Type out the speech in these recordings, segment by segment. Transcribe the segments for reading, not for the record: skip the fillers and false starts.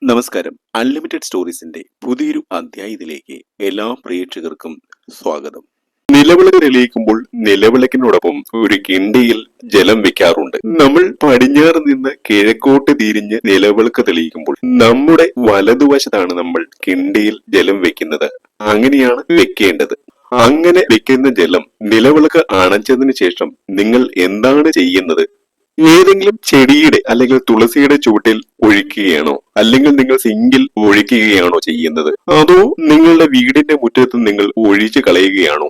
നമസ്കാരം. അൺലിമിറ്റഡ് സ്റ്റോറീസിന്റെ പുതിയൊരു അധ്യായത്തിലേക്ക് എല്ലാ പ്രേക്ഷകർക്കും സ്വാഗതം. നിലവിളക്ക് തെളിയിക്കുമ്പോൾ നിലവിളക്കിനോടൊപ്പം ഒരു കിണ്ടിയിൽ ജലം വെക്കാറുണ്ട്. നമ്മൾ പടിഞ്ഞാറ് നിന്ന് കിഴക്കോട്ട് തിരിഞ്ഞ് നിലവിളക്ക് തെളിയിക്കുമ്പോൾ നമ്മുടെ വലതുവശത്താണ് നമ്മൾ കിണ്ടിയിൽ ജലം വെക്കുന്നത്. അങ്ങനെയാണ് വെക്കേണ്ടത്. അങ്ങനെ വെക്കുന്ന ജലം നിലവിളക്ക് അണച്ചതിന് ശേഷം നിങ്ങൾ എന്താണ് ചെയ്യുന്നത്? ഏതെങ്കിലും ചെടിയുടെ അല്ലെങ്കിൽ തുളസിയുടെ ചുവട്ടിൽ ഒഴിക്കുകയാണോ, അല്ലെങ്കിൽ നിങ്ങൾ സിങ്കിൽ ഒഴിക്കുകയാണോ ചെയ്യുന്നത്? അതോ നിങ്ങളുടെ വീടിന്റെ മുറ്റത്ത് നിങ്ങൾ ഒഴിച്ചു കളയുകയാണോ?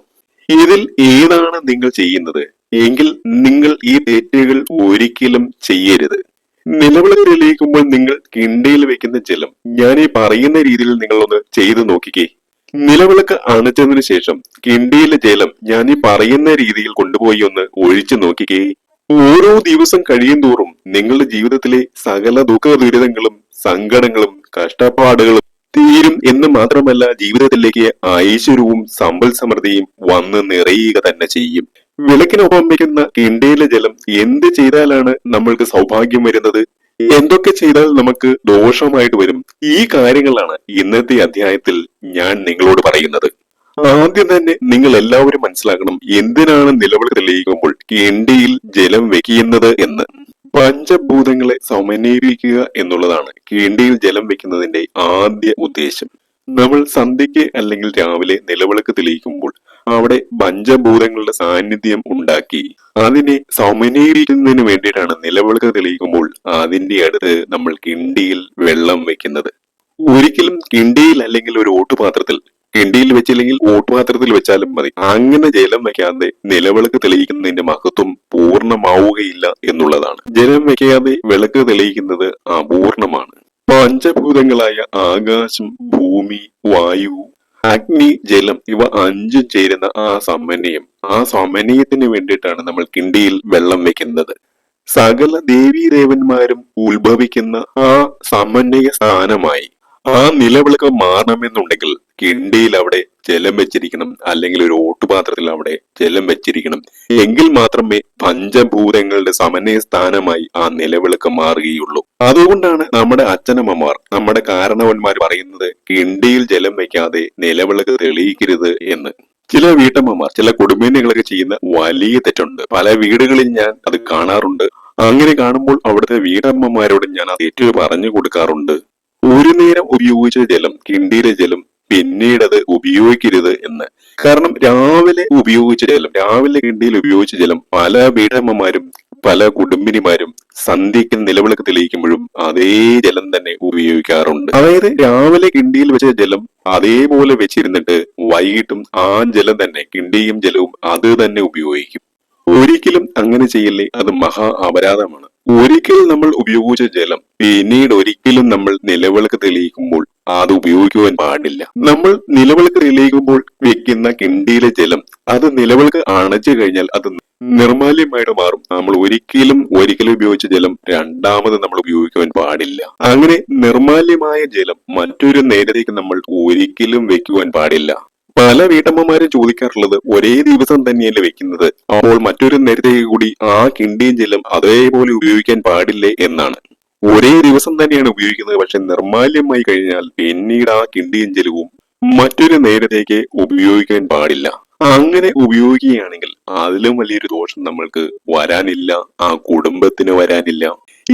ഇതിൽ ഏതാണ് നിങ്ങൾ ചെയ്യുന്നത്? എങ്കിൽ നിങ്ങൾ ഈ തെറ്റുകൾ ഒരിക്കലും ചെയ്യരുത്. നിലവിളക്ക് തെളിയിക്കുമ്പോൾ നിങ്ങൾ കിണ്ടിയിൽ വെക്കുന്ന ജലം ഞാൻ ഈ പറയുന്ന രീതിയിൽ നിങ്ങളൊന്ന് ചെയ്തു നോക്കിക്കേ. നിലവിളക്ക് അണച്ചതിനു ശേഷം കിണ്ടിയിലെ ജലം ഞാൻ ഈ പറയുന്ന രീതിയിൽ കൊണ്ടുപോയി ഒന്ന് ഒഴിച്ചു നോക്കിക്കേ. ഓരോ ദിവസം കഴിയും തോറും നിങ്ങളുടെ ജീവിതത്തിലെ സകല ദുഃഖ ദുരിതങ്ങളും സങ്കടങ്ങളും കഷ്ടപ്പാടുകളും തീരും എന്ന് മാത്രമല്ല, ജീവിതത്തിലേക്ക് ഐശ്വര്യവും സമ്പൽ സമൃദ്ധിയും വന്ന് നിറയുക തന്നെ ചെയ്യും. വിളക്കിനൊപ്പം വയ്ക്കുന്ന കിണ്ടിയിലെ ജലം എന്ത് ചെയ്താലാണ് നമ്മൾക്ക് സൗഭാഗ്യം വരുന്നത്? എന്തൊക്കെ ചെയ്താൽ നമുക്ക് ദോഷമായിട്ട് വരും? ഈ കാര്യങ്ങളാണ് ഇന്നത്തെ അധ്യായത്തിൽ ഞാൻ നിങ്ങളോട് പറയുന്നത്. ആദ്യം തന്നെ നിങ്ങൾ എല്ലാവരും മനസ്സിലാക്കണം, എന്തിനാണ് നിലവിളക്ക് തെളിയിക്കുമ്പോൾ കിണ്ടിയിൽ ജലം വെക്കുന്നത് എന്ന്. പഞ്ചഭൂതങ്ങളെ സമന്വയിപ്പിക്കുക എന്നുള്ളതാണ് കിണ്ടിയിൽ ജലം വെക്കുന്നതിന്റെ ആദ്യ ഉദ്ദേശം. നമ്മൾ സന്ധ്യയ്ക്ക് അല്ലെങ്കിൽ രാവിലെ നിലവിളക്ക് തെളിയിക്കുമ്പോൾ അവിടെ പഞ്ചഭൂതങ്ങളുടെ സാന്നിധ്യം ഉണ്ടാക്കി അതിനെ സമന്വയിപ്പിക്കുന്നതിന് വേണ്ടിയിട്ടാണ് നിലവിളക്ക് തെളിയിക്കുമ്പോൾ അതിന്റെ അടുത്ത് നമ്മൾ കിണ്ടിയിൽ വെള്ളം വെക്കുന്നത്. ഒരിക്കലും കിണ്ടിയിൽ അല്ലെങ്കിൽ ഒരു ഓട്ടുപാത്രത്തിൽ, കിണ്ടിയിൽ വെച്ചില്ലെങ്കിൽ ഓട്ടുപാത്രത്തിൽ വെച്ചാലും മതി, അങ്ങനെ ജലം വെക്കാതെ നിലവിളക്ക് തെളിയിക്കുന്നതിന്റെ മഹത്വം പൂർണ്ണമാവുകയില്ല എന്നുള്ളതാണ്. ജലം വെക്കാതെ വിളക്ക് തെളിയിക്കുന്നത് അപൂർണമാണ്. പഞ്ചഭൂതങ്ങളായ ആകാശം, ഭൂമി, വായു, അഗ്നി, ജലം ഇവ അഞ്ചും ചേരുന്ന ആ സമന്വയത്തിന് വേണ്ടിയിട്ടാണ് നമ്മൾ കിണ്ടിയിൽ വെള്ളം വെക്കുന്നത്. സകല ദേവീദേവന്മാരും ഉത്ഭവിക്കുന്ന ആ സമന്വയ സ്ഥാനമായി ആ നിലവിളക്ക് മാറണമെന്നുണ്ടെങ്കിൽ കിണ്ടിയിൽ അവിടെ ജലം വെച്ചിരിക്കണം, അല്ലെങ്കിൽ ഒരു ഓട്ടുപാത്രത്തിൽ അവിടെ ജലം വെച്ചിരിക്കണം. എങ്കിൽ മാത്രമേ പഞ്ചഭൂതങ്ങളുടെ സമന്വയ സ്ഥാനമായി ആ നിലവിളക്ക് മാറുകയുള്ളൂ. അതുകൊണ്ടാണ് നമ്മുടെ അച്ഛനമ്മമാർ, നമ്മുടെ കാരണവന്മാർ പറയുന്നത് കിണ്ടിയിൽ ജലം വെക്കാതെ നിലവിളക്ക് തെളിയിക്കരുത് എന്ന്. ചില വീട്ടമ്മമാർ, ചില കുടുംബിനികളൊക്കെ ചെയ്യുന്ന വലിയ തെറ്റുണ്ട്. പല വീടുകളിൽ ഞാൻ അത് കാണാറുണ്ട്. അങ്ങനെ കാണുമ്പോൾ അവിടുത്തെ വീട്ടമ്മമാരോട് ഞാൻ ആ തെറ്റ് പറഞ്ഞു കൊടുക്കാറുണ്ട്. ഒരു നേരം ഉപയോഗിച്ച ജലം, കിണ്ടിയിലെ ജലം, പിന്നീട് അത് ഉപയോഗിക്കരുത് എന്ന്. കാരണം രാവിലെ ഉപയോഗിച്ച ജലം, രാവിലെ കിണ്ടിയിൽ ഉപയോഗിച്ച ജലം പല വീട്ടമ്മമാരും പല കുടുംബിനിമാരും സന്ധ്യയ്ക്ക് നിലവിളക്ക് തെളിയിക്കുമ്പോഴും അതേ ജലം തന്നെ ഉപയോഗിക്കാറുണ്ട്. അതായത് രാവിലെ കിണ്ടിയിൽ വെച്ച ജലം അതേപോലെ വെച്ചിരുന്നിട്ട് വൈകിട്ടും ആ ജലം തന്നെ, കിണ്ടിയും ജലവും അത് തന്നെ ഉപയോഗിക്കും. ഒരിക്കലും അങ്ങനെ ചെയ്യല്ലേ, അത് മഹാ അപരാധമാണ്. ഒരിക്കൽ നമ്മൾ ഉപയോഗിച്ച ജലം പിന്നീട് ഒരിക്കലും നമ്മൾ നിലവിളക്ക് തെളിയിക്കുമ്പോൾ അത് ഉപയോഗിക്കുവാൻ പാടില്ല. നമ്മൾ നിലവിളക്ക് തെളിയിക്കുമ്പോൾ വെക്കുന്ന കിണ്ടിയിലെ ജലം അത് നിലവിളക്ക് അണച്ചു കഴിഞ്ഞാൽ അത് നിർമാല്യമായിട്ട് മാറും. നമ്മൾ ഒരിക്കലും ഉപയോഗിച്ച ജലം രണ്ടാമത് നമ്മൾ ഉപയോഗിക്കുവാൻ പാടില്ല. അങ്ങനെ നിർമാല്യമായ ജലം മറ്റൊരു നേരത്തേക്ക് നമ്മൾ ഒരിക്കലും വെക്കുവാൻ പാടില്ല. പല വീട്ടമ്മമാരും ചോദിക്കാറുള്ളത്, ഒരേ ദിവസം തന്നെയല്ലേ വെക്കുന്നത്, അപ്പോൾ മറ്റൊരു നേരത്തേക്ക് കൂടി ആ കിണ്ടിയും ജലം അതേപോലെ ഉപയോഗിക്കാൻ പാടില്ലേ എന്നാണ്. ഒരേ ദിവസം തന്നെയാണ് ഉപയോഗിക്കുന്നത്, പക്ഷെ നിർമാല്യമായി കഴിഞ്ഞാൽ പിന്നീട് ആ കിണ്ടിയും ജലവും മറ്റൊരു നേരത്തേക്ക് ഉപയോഗിക്കാൻ പാടില്ല. അങ്ങനെ ഉപയോഗിക്കുകയാണെങ്കിൽ അതിലും വലിയൊരു ദോഷം നമ്മൾക്ക് വരാനില്ല, ആ കുടുംബത്തിന് വരാനില്ല.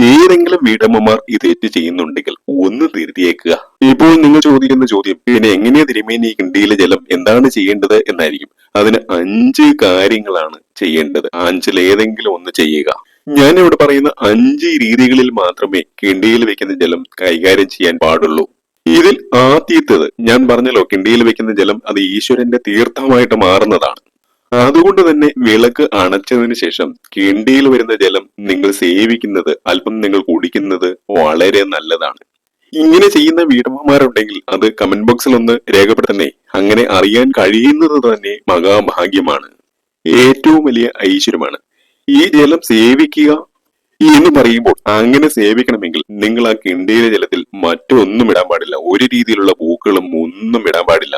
ഏതെങ്കിലും വീട്ടമ്മമാർ ഈ തെറ്റ് ചെയ്യുന്നുണ്ടെങ്കിൽ ഒന്ന് തിരുത്തിയേക്കുക. ഇപ്പോൾ നിങ്ങൾ ചോദിക്കുന്ന ചോദ്യം, പിന്നെ എങ്ങനെയാ തിരുമേനി ഈ കിണ്ടിയിലെ ജലം എന്താണ് ചെയ്യേണ്ടത് എന്നായിരിക്കും. അതിന് 5 കാര്യങ്ങളാണ് ചെയ്യേണ്ടത്. 5-ൽ ഏതെങ്കിലും ഒന്ന് ചെയ്യുക. ഞാൻ ഇവിടെ പറയുന്ന 5 രീതികളിൽ മാത്രമേ കിണ്ടിയിൽ വെക്കുന്ന ജലം കൈകാര്യം ചെയ്യാൻ പാടുള്ളൂ. ഇതിൽ ആദ്യത്തേത് ഞാൻ പറഞ്ഞല്ലോ, കിണ്ടിയിൽ വെക്കുന്ന ജലം അത് ഈശ്വരന്റെ തീർത്ഥമായിട്ട് മാറുന്നതാണ്. അതുകൊണ്ട് തന്നെ വിളക്ക് അണച്ചതിന് ശേഷം കിണ്ടിയിൽ വരുന്ന ജലം നിങ്ങൾ സേവിക്കുന്നത്, അല്പം നിങ്ങൾ കുടിക്കുന്നത് വളരെ നല്ലതാണ്. ഇങ്ങനെ ചെയ്യുന്ന വീട്ടമ്മമാരുണ്ടെങ്കിൽ അത് കമന്റ് ബോക്സിൽ ഒന്ന് രേഖപ്പെടുത്തണേ. അങ്ങനെ അറിയാൻ കഴിയുന്നത് തന്നെ മഹാഭാഗ്യമാണ്, ഏറ്റവും വലിയ ഐശ്വര്യമാണ്. ഈ ജലം സേവിക്കുക എന്ന് പറയുമ്പോൾ അങ്ങനെ സേവിക്കണമെങ്കിൽ നിങ്ങൾ ആ കിണ്ടിയിലെ ജലത്തിൽ മറ്റൊന്നും ഇടാൻ പാടില്ല. ഒരു രീതിയിലുള്ള പൂക്കളും ഒന്നും ഇടാൻ പാടില്ല.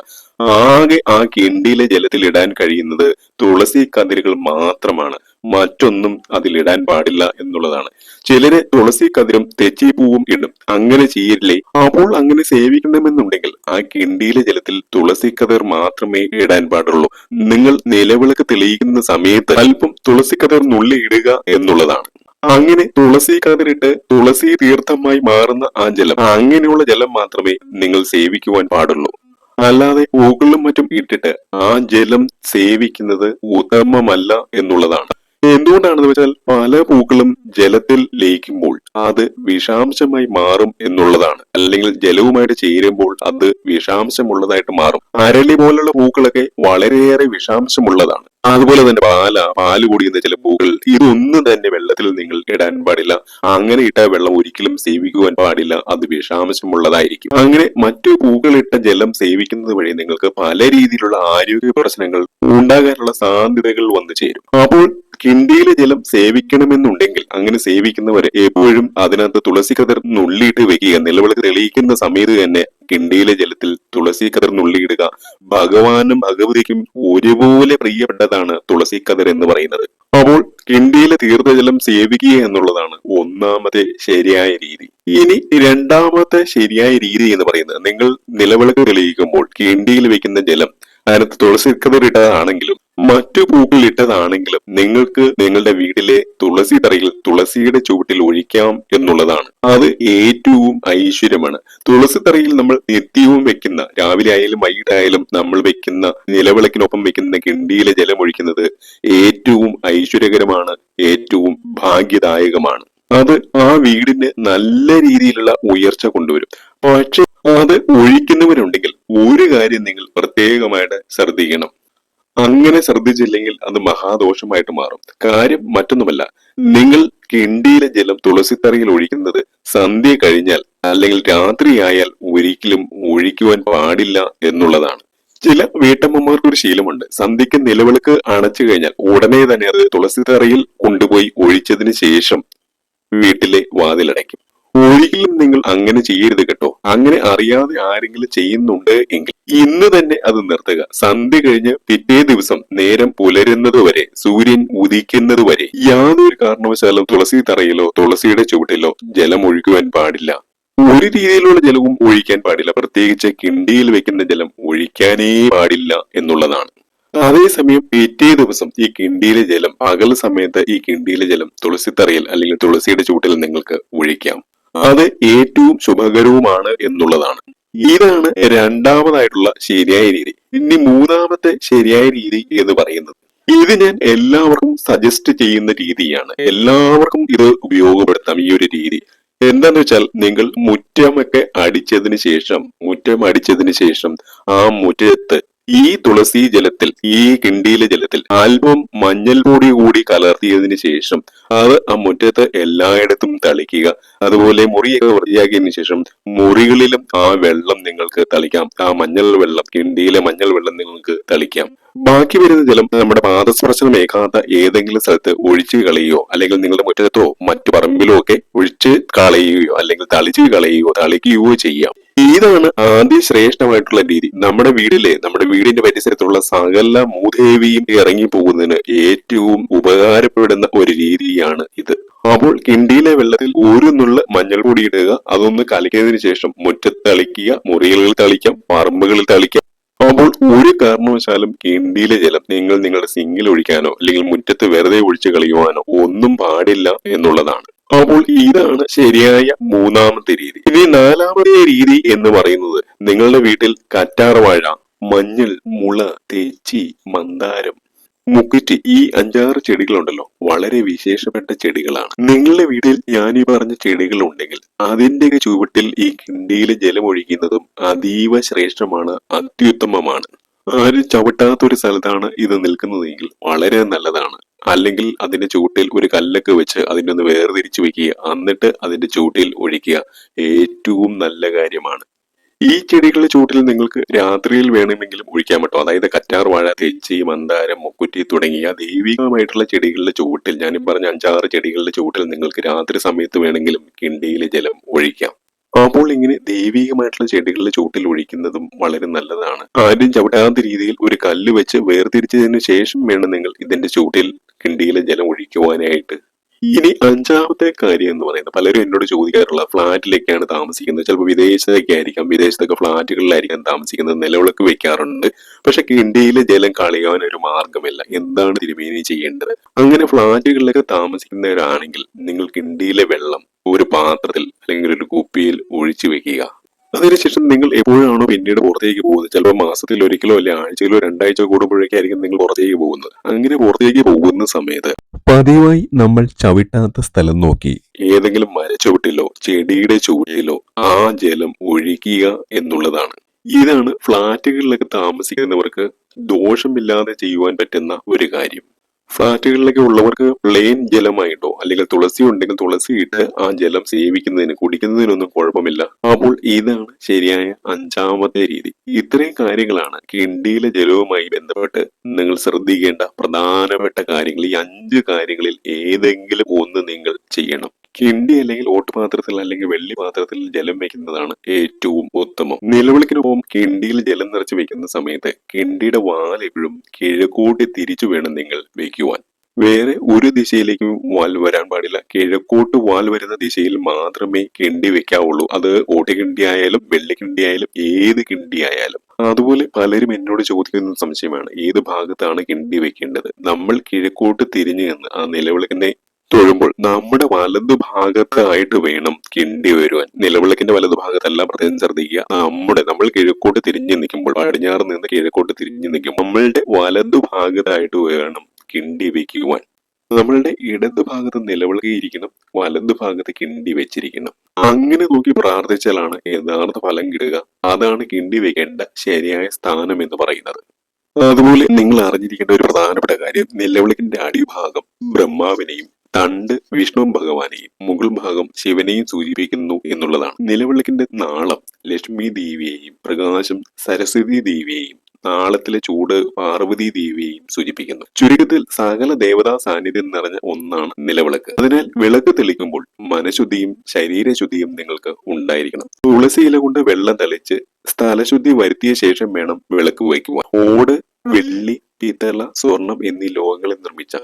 ആകെ ആ കിണ്ടിയിലെ ജലത്തിൽ ഇടാൻ കഴിയുന്നത് തുളസി കതിരുകൾ മാത്രമാണ്. മറ്റൊന്നും അതിലിടാൻ പാടില്ല എന്നുള്ളതാണ്. ചിലര് തുളസി കതിരും തെച്ചിപ്പൂവും ഇടും. അങ്ങനെ ചെയ്യില്ലേ? അപ്പോൾ അങ്ങനെ സേവിക്കണമെന്നുണ്ടെങ്കിൽ ആ കിണ്ടിയിലെ ജലത്തിൽ തുളസി കതിർ മാത്രമേ ഇടാൻ പാടുള്ളൂ. നിങ്ങൾ നിലവിളക്ക് തെളിയിക്കുന്ന സമയത്ത് അല്പം തുളസി കതിർ നുള്ളി ഇടുക എന്നുള്ളതാണ്. അങ്ങനെ തുളസി കതിരിട്ട് തുളസി തീർത്ഥമായി മാറുന്ന ആ ജലം, അങ്ങനെയുള്ള ജലം മാത്രമേ നിങ്ങൾ സേവിക്കുവാൻ പാടുള്ളൂ. അല്ലാതെ പൂക്കളും മറ്റും ഇട്ടിട്ട് ആ ജലം സേവിക്കുന്നത് ഉത്തമമല്ല എന്നുള്ളതാണ്. എന്തുകൊണ്ടാണെന്ന് വെച്ചാൽ പല പൂക്കളും ജലത്തിൽ ലയിക്കുമ്പോൾ അത് വിഷാംശമായി മാറും എന്നുള്ളതാണ്. അല്ലെങ്കിൽ ജലവുമായിട്ട് ചേരുമ്പോൾ അത് വിഷാംശമുള്ളതായിട്ട് മാറും. അരളി പോലുള്ള പൂക്കളൊക്കെ വളരെയേറെ വിഷാംശമുള്ളതാണ്. അതുപോലെ തന്നെ പാല് കുടിക്കുന്ന ചില പൂക്കൾ, ഇതൊന്നും തന്നെ വെള്ളത്തിൽ നിങ്ങൾ ഇടാൻ പാടില്ല. അങ്ങനെ ഇട്ട വെള്ളം ഒരിക്കലും സേവിക്കുവാൻ പാടില്ല, അത് വിഷാംശമുള്ളതായിരിക്കും. അങ്ങനെ മറ്റു പൂക്കളിട്ട ജലം സേവിക്കുന്നത് വഴി നിങ്ങൾക്ക് പല രീതിയിലുള്ള ആരോഗ്യ പ്രശ്നങ്ങൾ ഉണ്ടാകാനുള്ള സാധ്യതകൾ വന്നു ചേരും. അപ്പോൾ കിണ്ടിയിലെ ജലം സേവിക്കണമെന്നുണ്ടെങ്കിൽ അങ്ങനെ സേവിക്കുന്നവരെ എപ്പോഴും അതിനകത്ത് തുളസി കതിർ നുള്ളിയിട്ട് വെക്കുക. നിലവിളക്ക് തെളിയിക്കുന്ന സമയത്ത് തന്നെ കിണ്ടിയിലെ ജലത്തിൽ തുളസി കതിർ നുള്ളിയിടുക. ഭഗവാനും ഭഗവതിക്കും ഒരുപോലെ പ്രിയപ്പെട്ടതാണ് തുളസി കതിർ എന്ന് പറയുന്നത്. അപ്പോൾ കിണ്ടിയിലെ തീർത്ഥജലം സേവിക്കുക എന്നുള്ളതാണ് ഒന്നാമത്തെ ശരിയായ രീതി. ഇനി രണ്ടാമത്തെ ശരിയായ രീതി എന്ന് പറയുന്നത്, നിങ്ങൾ നിലവിളക്ക് തെളിയിക്കുമ്പോൾ കിണ്ടിയിൽ വെക്കുന്ന ജലം അതിനകത്ത് തുളസി കതിർ ഇട്ടതാണെങ്കിലും മറ്റു പൂക്കൾ ഇട്ടതാണെങ്കിലും നിങ്ങൾക്ക് നിങ്ങളുടെ വീട്ടിലെ തുളസി തറയിൽ തുളസിയുടെ ചുവട്ടിൽ ഒഴിക്കാം എന്നുള്ളതാണ്. അത് ഏറ്റവും ഐശ്വര്യമാണ്. തുളസി തറയിൽ നമ്മൾ നിത്യവും വെക്കുന്ന, രാവിലെ ആയാലും വൈകിട്ടായാലും നമ്മൾ വെക്കുന്ന നിലവിളക്കിനൊപ്പം വെക്കുന്ന കിണ്ടിയിലെ ജലം ഒഴിക്കുന്നത് ഏറ്റവും ഐശ്വര്യകരമാണ്, ഏറ്റവും ഭാഗ്യദായകമാണ്. അത് ആ വീടിന് നല്ല രീതിയിലുള്ള ഉയർച്ച കൊണ്ടുവരും. പക്ഷെ അത് ഒഴിക്കുന്നവരുണ്ടെങ്കിൽ ഒരു കാര്യം നിങ്ങൾ പ്രത്യേകമായിട്ട് ശ്രദ്ധിക്കണം. അങ്ങനെ ശ്രദ്ധിച്ചില്ലെങ്കിൽ അത് മഹാദോഷമായിട്ട് മാറും. കാര്യം മറ്റൊന്നുമല്ല, നിങ്ങൾ കിണ്ടിയിലെ ജലം തുളസിത്തറയിൽ ഒഴിക്കുന്നത് സന്ധ്യ കഴിഞ്ഞാൽ അല്ലെങ്കിൽ രാത്രിയായാൽ ഒരിക്കലും ഒഴിക്കുവാൻ പാടില്ല എന്നുള്ളതാണ്. ചില വീട്ടമ്മമാർക്കൊരു ശീലമുണ്ട്, സന്ധ്യക്ക് നിലവിളക്ക് അണച്ചു കഴിഞ്ഞാൽ ഉടനെ തന്നെ അത് തുളസിത്തറയിൽ കൊണ്ടുപോയി ഒഴിച്ചതിന് ശേഷം വീട്ടിലെ വാതിലടയ്ക്കും. ഒരിക്കലും നിങ്ങൾ അങ്ങനെ ചെയ്യരുത് കേട്ടോ. അങ്ങനെ അറിയാതെ ആരെങ്കിലും ചെയ്യുന്നുണ്ട് എങ്കിൽ ഇന്ന് തന്നെ അത് നിർത്തുക. സന്ധ്യ കഴിഞ്ഞ് പിറ്റേ ദിവസം നേരം പുലരുന്നത് വരെ, സൂര്യൻ ഉദിക്കുന്നത് വരെ യാതൊരു കാരണവശാലും തുളസി തറയിലോ തുളസിയുടെ ചുവട്ടിലോ ജലം ഒഴിക്കുവാൻ പാടില്ല. ഒരു രീതിയിലുള്ള ജലവും ഒഴിക്കാൻ പാടില്ല. പ്രത്യേകിച്ച് കിണ്ടിയിൽ വെക്കുന്ന ജലം ഒഴിക്കാനേ പാടില്ല എന്നുള്ളതാണ്. അതേസമയം പിറ്റേ ദിവസം ഈ കിണ്ടിയിലെ ജലം, പകൽ സമയത്ത് ഈ കിണ്ടിയിലെ ജലം തുളസിത്തറയിൽ അല്ലെങ്കിൽ തുളസിയുടെ ചുവട്ടിൽ നിങ്ങൾക്ക് ഒഴിക്കാം. അത് ഏറ്റവും ശുഭകരവുമാണ് എന്നുള്ളതാണ്. ഇതാണ് രണ്ടാമതായിട്ടുള്ള ശരിയായ രീതി. ഇനി മൂന്നാമത്തെ ശരിയായ രീതി എന്ന് പറയുന്നത്, ഇത് ഞാൻ എല്ലാവർക്കും സജസ്റ്റ് ചെയ്യുന്ന രീതിയാണ്. എല്ലാവർക്കും ഇത് ഉപയോഗപ്പെടുത്താം ഈ ഒരു രീതി. എന്താന്ന് വെച്ചാൽ, നിങ്ങൾ മുറ്റമൊക്കെ അടിച്ചതിന് ശേഷം ആ മുറ്റത്ത് ഈ തുളസി ജലത്തിൽ, ഈ കിണ്ടിയിലെ ജലത്തിൽ അല്പം മഞ്ഞൾ പൊടി കൂടി കലർത്തിയതിനു ശേഷം അത് ആ മുറ്റത്ത് എല്ലായിടത്തും തളിക്കുക. അതുപോലെ മുറിയൊക്കെ വൃത്തിയാക്കിയതിനു ശേഷം മുറികളിലും ആ വെള്ളം നിങ്ങൾക്ക് തളിക്കാം. ആ മഞ്ഞൾ വെള്ളം, കിണ്ടിയിലെ മഞ്ഞൾ വെള്ളം നിങ്ങൾക്ക് തളിക്കാം. ബാക്കി വരുന്ന ജലം നമ്മുടെ പാദസ്പർശനം ഏകാത്ത ഏതെങ്കിലും സ്ഥലത്ത് ഒഴിച്ചു കളയുകയോ അല്ലെങ്കിൽ നിങ്ങളുടെ മുറ്റത്തോ മറ്റു പറമ്പിലോ ഒക്കെ ഒഴിച്ച് കളയുകയോ അല്ലെങ്കിൽ തളിച്ചു കളയുകയോ തളിക്കുകയോ ചെയ്യാം. ഇതാണ് ആദ്യ ശ്രേഷ്ഠമായിട്ടുള്ള രീതി. നമ്മുടെ വീടിന്റെ പരിസരത്തുള്ള സകല മൂദേവിയും ഇറങ്ങി പോകുന്നതിന് ഏറ്റവും ഉപകാരപ്പെടുന്ന ഒരു രീതിയാണ് ഇത്. അപ്പോൾ കിണ്ടിയിലെ വെള്ളത്തിൽ ഒരു നുള്ള മഞ്ഞൾ പൊടി ഇടുക, അതൊന്ന് കലക്കിയതിനു ശേഷം മുറ്റത്ത് തളിക്കുക, മുറികളിൽ തളിക്കാം, പറമ്പുകളിൽ തളിക്കാം. അപ്പോൾ ഒരു കാരണവശാലും കിണ്ടിയിലെ ജലം നിങ്ങൾ നിങ്ങളുടെ സിങ്കിൽ ഒഴിക്കാനോ അല്ലെങ്കിൽ മുറ്റത്ത് വെറുതെ ഒഴിച്ചു കളയുവാനോ ഒന്നും പാടില്ല എന്നുള്ളതാണ്. അപ്പോൾ ഇതാണ് ശരിയായ മൂന്നാമത്തെ രീതി. ഇനി നാലാമത്തെ രീതി എന്ന് പറയുന്നത്, നിങ്ങളുടെ വീട്ടിൽ കറ്റാർവാഴ, മഞ്ഞൾ, മുള, തെച്ചി, മന്ദാരം, മുക്കുറ്റി, ഈ 5-6 ചെടികളുണ്ടല്ലോ, വളരെ വിശേഷപ്പെട്ട ചെടികളാണ്. നിങ്ങളുടെ വീട്ടിൽ ഞാൻ ഈ പറഞ്ഞ ചെടികൾ ഉണ്ടെങ്കിൽ അതിന്റെ ചുവട്ടിൽ ഈ കിണ്ടിയിലെ ജലം ഒഴിക്കുന്നതും അതീവ ശ്രേഷ്ഠമാണ്, അത്യുത്തമമാണ്. ആരും ചവിട്ടാത്തൊരു സ്ഥലത്താണ് ഇത് നിൽക്കുന്നതെങ്കിൽ വളരെ നല്ലതാണ്. അല്ലെങ്കിൽ അതിന്റെ ചുവട്ടിൽ ഒരു കല്ലൊക്കെ വെച്ച് അതിനെ ഒന്ന് വേർതിരിച്ചു വെക്കുക, എന്നിട്ട് അതിന്റെ ചുവട്ടിൽ ഒഴിക്കുക. ഏറ്റവും നല്ല കാര്യമാണ്. ഈ ചെടികളുടെ ചുവട്ടിൽ നിങ്ങൾക്ക് രാത്രിയിൽ വേണമെങ്കിലും ഒഴിക്കാൻ പറ്റും. അതായത് കറ്റാർവാഴ, തെച്ചി, മന്ദാരം, മുക്കുറ്റി തുടങ്ങിയ ദൈവികമായിട്ടുള്ള ചെടികളുടെ ചുവട്ടിൽ, ഞാൻ പറഞ്ഞ 5-6 ചെടികളുടെ ചുവട്ടിൽ നിങ്ങൾക്ക് രാത്രി സമയത്ത് വേണമെങ്കിലും കിണ്ടിയിലെ ജലം ഒഴിക്കാം. അപ്പോൾ ഇങ്ങനെ ദൈവികമായിട്ടുള്ള ചെടികളുടെ ചുവട്ടിൽ ഒഴിക്കുന്നതും വളരെ നല്ലതാണ്. ആരും ചവിട്ടാത്ത രീതിയിൽ ഒരു കല്ല് വെച്ച് വേർതിരിച്ചതിനു ശേഷം വേണം നിങ്ങൾ ഇതിന്റെ ചുവട്ടിൽ കിണ്ടിയിലെ ജലം ഒഴിക്കുവാനായിട്ട്. ഇനി അഞ്ചാമത്തെ കാര്യം എന്ന് പറയുന്നത്, പലരും എന്നോട് ചോദിക്കാറുള്ള, ഫ്ലാറ്റിലേക്കാണ് താമസിക്കുന്നത്, ചിലപ്പോൾ വിദേശത്തൊക്കെ ആയിരിക്കാം, വിദേശത്തൊക്കെ ഫ്ലാറ്റുകളിലായിരിക്കാം താമസിക്കുന്നത്, നിലവിളക്ക് വെക്കാറുണ്ട്, പക്ഷെ കിണ്ടിയിലെ ജലം കളയാൻ ഒരു മാർഗമില്ല, എന്താണ് തിരുമേനി ചെയ്യേണ്ടത്? അങ്ങനെ ഫ്ലാറ്റുകളിലൊക്കെ താമസിക്കുന്നവരാണെങ്കിൽ നിങ്ങൾ കിണ്ടിയിലെ വെള്ളം ഒരു പാത്രത്തിൽ അല്ലെങ്കിൽ ഒരു കുപ്പിയിൽ ഒഴിച്ചു വെക്കുക. അതിനുശേഷം നിങ്ങൾ എപ്പോഴാണോ പിന്നീട് പുറത്തേക്ക് പോകുന്നത്, ചിലപ്പോൾ മാസത്തിൽ ഒരിക്കലോ അല്ലെ ആഴ്ചയിലോ 2 ആഴ്ച കൂടുമ്പോഴേക്കായിരിക്കും നിങ്ങൾ പുറത്തേക്ക് പോകുന്നത്. അങ്ങനെ പുറത്തേക്ക് പോകുന്ന സമയത്ത് പതിവായി നമ്മൾ ചവിട്ടാത്ത സ്ഥലം നോക്കി ഏതെങ്കിലും മരച്ചുവട്ടിലോ ചെടിയുടെ ചുവട്ടിലോ ആ ജലം ഒഴിക്കുക എന്നുള്ളതാണ്. ഇതാണ് ഫ്ളാറ്റുകളിലൊക്കെ താമസിക്കുന്നവർക്ക് ദോഷമില്ലാതെ ചെയ്യുവാൻ പറ്റുന്ന ഒരു കാര്യം. ഫ്ളാറ്റുകളിലൊക്കെ ഉള്ളവർക്ക് പ്ലെയിൻ ജലമായിട്ടോ അല്ലെങ്കിൽ തുളസി ഉണ്ടെങ്കിൽ തുളസി ഇട്ട് ആ ജലം സേവിക്കുന്നതിന് കുടിക്കുന്നതിനൊന്നും കുഴപ്പമില്ല. അപ്പോൾ ഇതാണ് ശരിയായ അഞ്ചാമത്തെ രീതി. ഇത്രയും കാര്യങ്ങളാണ് കിണ്ടിയിലെ ജലവുമായി ബന്ധപ്പെട്ട് നിങ്ങൾ ശ്രദ്ധിക്കേണ്ട പ്രധാനപ്പെട്ട കാര്യങ്ങൾ. ഈ 5 കാര്യങ്ങളിൽ ഏതെങ്കിലും ഒന്ന് നിങ്ങൾ ചെയ്യണം. കിണ്ടി അല്ലെങ്കിൽ ഓട്ടുപാത്രത്തിൽ അല്ലെങ്കിൽ വെള്ളി പാത്രത്തിൽ ജലം വെക്കുന്നതാണ് ഏറ്റവും ഉത്തമം. നിലവിളക്കിനൊപ്പം കിണ്ടിയിൽ ജലം നിറച്ച് വെക്കുന്ന സമയത്ത് കിണ്ടിയുടെ വാൽ എപ്പോഴും കിഴക്കോട്ട് തിരിച്ചു വേണം നിങ്ങൾ വെക്കുവാൻ. വേറെ ഒരു ദിശയിലേക്കും വാൽ വരാൻ പാടില്ല. കിഴക്കോട്ട് വാൽ വരുന്ന ദിശയിൽ മാത്രമേ കിണ്ടി വെക്കാവുള്ളൂ. അത് ഓട്ടുകിണ്ടി ആയാലും വെള്ളിക്കിണ്ടി ആയാലും ഏത് കിണ്ടി ആയാലും. അതുപോലെ പലരും എന്നോട് ചോദിക്കുന്ന സംശയമാണ്, ഏത് ഭാഗത്താണ് കിണ്ടി വെക്കേണ്ടത്? നമ്മൾ കിഴക്കോട്ട് തിരിഞ്ഞു നിന്ന് ആ നിലവിളക്കിനെ തൊഴുമ്പോൾ നമ്മുടെ വലതു ഭാഗത്തായിട്ട് വേണം കിണ്ടി വരുവാൻ. നിലവിളക്കിന്റെ വലതു ഭാഗത്തല്ല, പ്രത്യേകം ശ്രദ്ധിക്കുക. നമ്മൾ കിഴക്കോട്ട് തിരിഞ്ഞു നിൽക്കുമ്പോൾ, പടിഞ്ഞാറ് നിന്ന് കിഴക്കോട്ട് തിരിഞ്ഞു നിൽക്കുമ്പോൾ നമ്മളുടെ വലതു ഭാഗത്തായിട്ട് വേണം കിണ്ടി വെക്കുവാൻ. നമ്മളുടെ ഇടതു ഭാഗത്ത് നിലവിളക്ക് ഇരിക്കണം, വലതു ഭാഗത്ത് കിണ്ടി വെച്ചിരിക്കണം. അങ്ങനെ നോക്കി പ്രാർത്ഥിച്ചാലാണ് യഥാർത്ഥ ഫലം കിട്ടുക. അതാണ് കിണ്ടി വെക്കേണ്ട ശരിയായ സ്ഥാനം എന്ന് പറയുന്നത്. അതുപോലെ നിങ്ങൾ അറിഞ്ഞിരിക്കേണ്ട ഒരു പ്രധാനപ്പെട്ട കാര്യം, നിലവിളക്കിന്റെ അടിഭാഗം ബ്രഹ്മാവിനെയും തണ്ട് വിഷ്ണു ഭഗവാനെയും മുകൾ ഭാഗം ശിവനെയും സൂചിപ്പിക്കുന്നു എന്നുള്ളതാണ്. നിലവിളക്കിന്റെ നാളം ലക്ഷ്മി ദേവിയെയും പ്രകാശം സരസ്വതി ദേവിയെയും നാളത്തിലെ ചൂട് പാർവതി ദേവിയെയും സൂചിപ്പിക്കുന്നു. ചുരുക്കത്തിൽ സകല ദേവതാ സാന്നിധ്യം നിറഞ്ഞ ഒന്നാണ് നിലവിളക്ക്. അതിനാൽ വിളക്ക് തെളിക്കുമ്പോൾ മനഃശുദ്ധിയും ശരീരശുദ്ധിയും നിങ്ങൾക്ക് ഉണ്ടായിരിക്കണം. തുളസി ഇല കൊണ്ട് വെള്ളം തളിച്ച് സ്ഥലശുദ്ധി വരുത്തിയ ശേഷം വേണം വിളക്ക് വയ്ക്കുവാൻ. ഓട്, വെള്ളി, പിത്തള, സ്വർണം എന്നീ ലോഹങ്ങളിൽ നിർമ്മിച്ച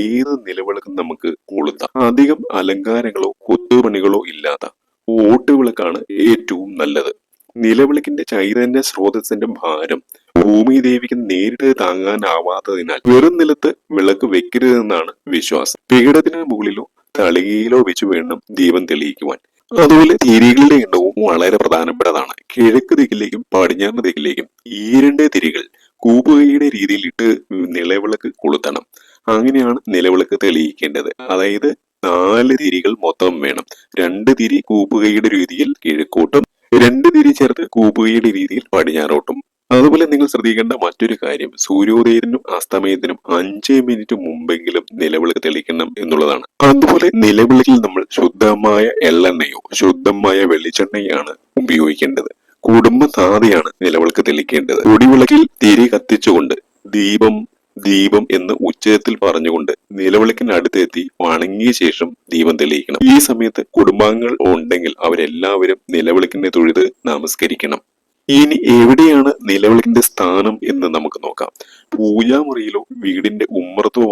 ഏത് നിലവിളക്കും നമുക്ക് കൊളുത്താം. അധികം അലങ്കാരങ്ങളോ കൊത്തുപണികളോ ഇല്ലാത്ത ഓട്ടുവിളക്കാണ് ഏറ്റവും നല്ലത്. നിലവിളക്കിന്റെ ചൈതന്യ സ്രോതസ്സിന്റെ ഭാരം ഭൂമി ദേവിക്ക് നേരിട്ട് താങ്ങാനാവാത്തതിനാൽ വെറും നിലത്ത് വിളക്ക് വെക്കരുതെന്നാണ് വിശ്വാസം. പീഠത്തിന് മുകളിലോ തളികയിലോ വെച്ച് വേണം ദീപം തെളിയിക്കുവാൻ. അതുപോലെ തിരികളുടെ എണ്ണവും വളരെ പ്രധാനപ്പെട്ടതാണ്. കിഴക്ക് ദിക്കിലേക്കും പടിഞ്ഞാറ് ദിക്കിലേക്കും ഈ 2 തിരികൾ കൂപ്പുകൈയുടെ രീതിയിൽ ഇട്ട് നിലവിളക്ക് കൊളുത്തണം. അങ്ങനെയാണ് നിലവിളക്ക് തെളിയിക്കേണ്ടത്. അതായത് 4 തിരികൾ മൊത്തം വേണം. 2 തിരി കൂപ്പുകൈയുടെ രീതിയിൽ കിഴക്കോട്ടും 2 തിരി ചേർത്ത് കൂപ്പുകൈയുടെ രീതിയിൽ പടിഞ്ഞാറോട്ടും. അതുപോലെ നിങ്ങൾ ശ്രദ്ധിക്കേണ്ട മറ്റൊരു കാര്യം, സൂര്യോദയത്തിനും അസ്തമയത്തിനും 5 മിനിറ്റ് മുമ്പെങ്കിലും നിലവിളക്ക് തെളിയിക്കണം എന്നുള്ളതാണ്. അതുപോലെ നിലവിളക്കിൽ നമ്മൾ ശുദ്ധമായ എള്ളെണ്ണയോ ശുദ്ധമായ വെളിച്ചെണ്ണയാണ് ഉപയോഗിക്കേണ്ടത്. കുടുംബനാഥയാണ് നിലവിളക്ക് തെളിക്കേണ്ടത്. കുടിവിളക്കിൽ തിരി കത്തിച്ചുകൊണ്ട് ദീപം ദീപം എന്ന് ഉച്ചത്തിൽ പറഞ്ഞുകൊണ്ട് നിലവിളക്കിനടുത്തെത്തി വണങ്ങിയ ശേഷം ദീപം തെളിയിക്കണം. ഈ സമയത്ത് കുടുംബാംഗങ്ങൾ ഉണ്ടെങ്കിൽ അവരെല്ലാവരും നിലവിളക്കിനെ തൊഴുത് നമസ്കരിക്കണം. ഇനി എവിടെയാണ് നിലവിളക്കിന്റെ സ്ഥാനം എന്ന് നമുക്ക് നോക്കാം. പൂജാമുറിയിലോ വീടിന്റെ ഉമ്മറത്തോ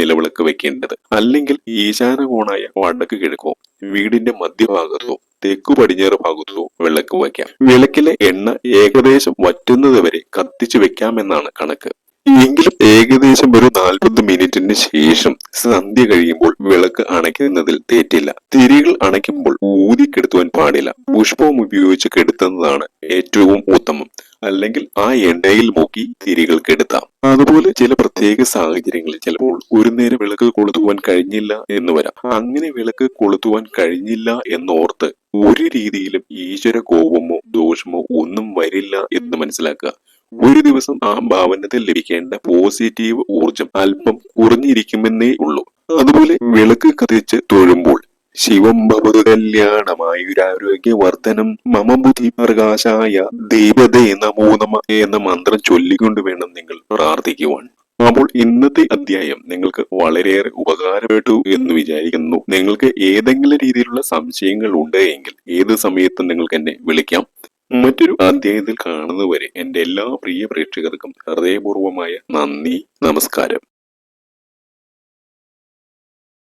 നിലവിളക്ക് വെക്കേണ്ടത്. അല്ലെങ്കിൽ ഈശാന കോണായ വടക്ക് കിഴക്കോ വീടിന്റെ മധ്യഭാഗത്തോ തെക്കു പടിഞ്ഞാറ് ഭാഗത്തോ വിളക്ക് വയ്ക്കാം. വിളക്കിലെ എണ്ണ ഏകദേശം വറ്റുന്നത് വരെ കത്തിച്ചു വെക്കാമെന്നാണ് കണക്ക്. എങ്കിലും ഏകദേശം ഒരു 40 മിനിറ്റിന് ശേഷം സന്ധ്യ കഴിയുമ്പോൾ വിളക്ക് അണയ്ക്കുന്നതിൽ തെറ്റില്ല. തിരികൾ അണയ്ക്കുമ്പോൾ ഊതിക്കെടുത്തുവാൻ പാടില്ല. പുഷ്പം ഉപയോഗിച്ച് കെടുത്തുന്നതാണ് ഏറ്റവും ഉത്തമം. അല്ലെങ്കിൽ ആ എണ്ണയിൽ മുക്കി തിരികൾ കെടുത്താം. അതുപോലെ ചില പ്രത്യേക സാഹചര്യങ്ങളിൽ ചിലപ്പോൾ ഒരു നേരം വിളക്ക് കൊളുത്തുവാൻ കഴിഞ്ഞില്ല എന്ന് വരാം. അങ്ങനെ വിളക്ക് കൊളുത്തുവാൻ കഴിഞ്ഞില്ല എന്നോർത്ത് ഒരു രീതിയിലും ഈശ്വര കോപമോ ദോഷമോ ഒന്നും വരില്ല എന്ന് മനസ്സിലാക്കുക. ഒരു ദിവസം ആ ഭവനത്തിൽ ലഭിക്കേണ്ട പോസിറ്റീവ് ഊർജം അല്പം കുറഞ്ഞിരിക്കുമെന്നേ ഉള്ളൂ. അതുപോലെ വിളക്ക് കത്തിച്ച് തൊഴുമ്പോൾ ശിവം ഭവതു കല്യാണമായുരാരോഗ്യ വർദ്ധനം മമ ബുദ്ധി പ്രകാശായ ദൈവതേ നമോ നമ എന്ന മന്ത്രം ചൊല്ലിക്കൊണ്ട് വേണം നിങ്ങൾ പ്രാർത്ഥിക്കുവാൻ. അപ്പോൾ ഇന്നത്തെ അധ്യായം നിങ്ങൾക്ക് വളരെയേറെ ഉപകാരപ്പെട്ടു എന്ന് വിചാരിക്കുന്നു. നിങ്ങൾക്ക് ഏതെങ്കിലും രീതിയിലുള്ള സംശയങ്ങൾ ഉണ്ട് എങ്കിൽ ഏത് സമയത്തും നിങ്ങൾക്ക് എന്നെ വിളിക്കാം. മറ്റൊരു അധ്യായത്തിൽ കാണുന്നതുവരെ എന്റെ എല്ലാ പ്രിയ പ്രേക്ഷകർക്കും ഹൃദയപൂർവമായ നന്ദി, നമസ്കാരം.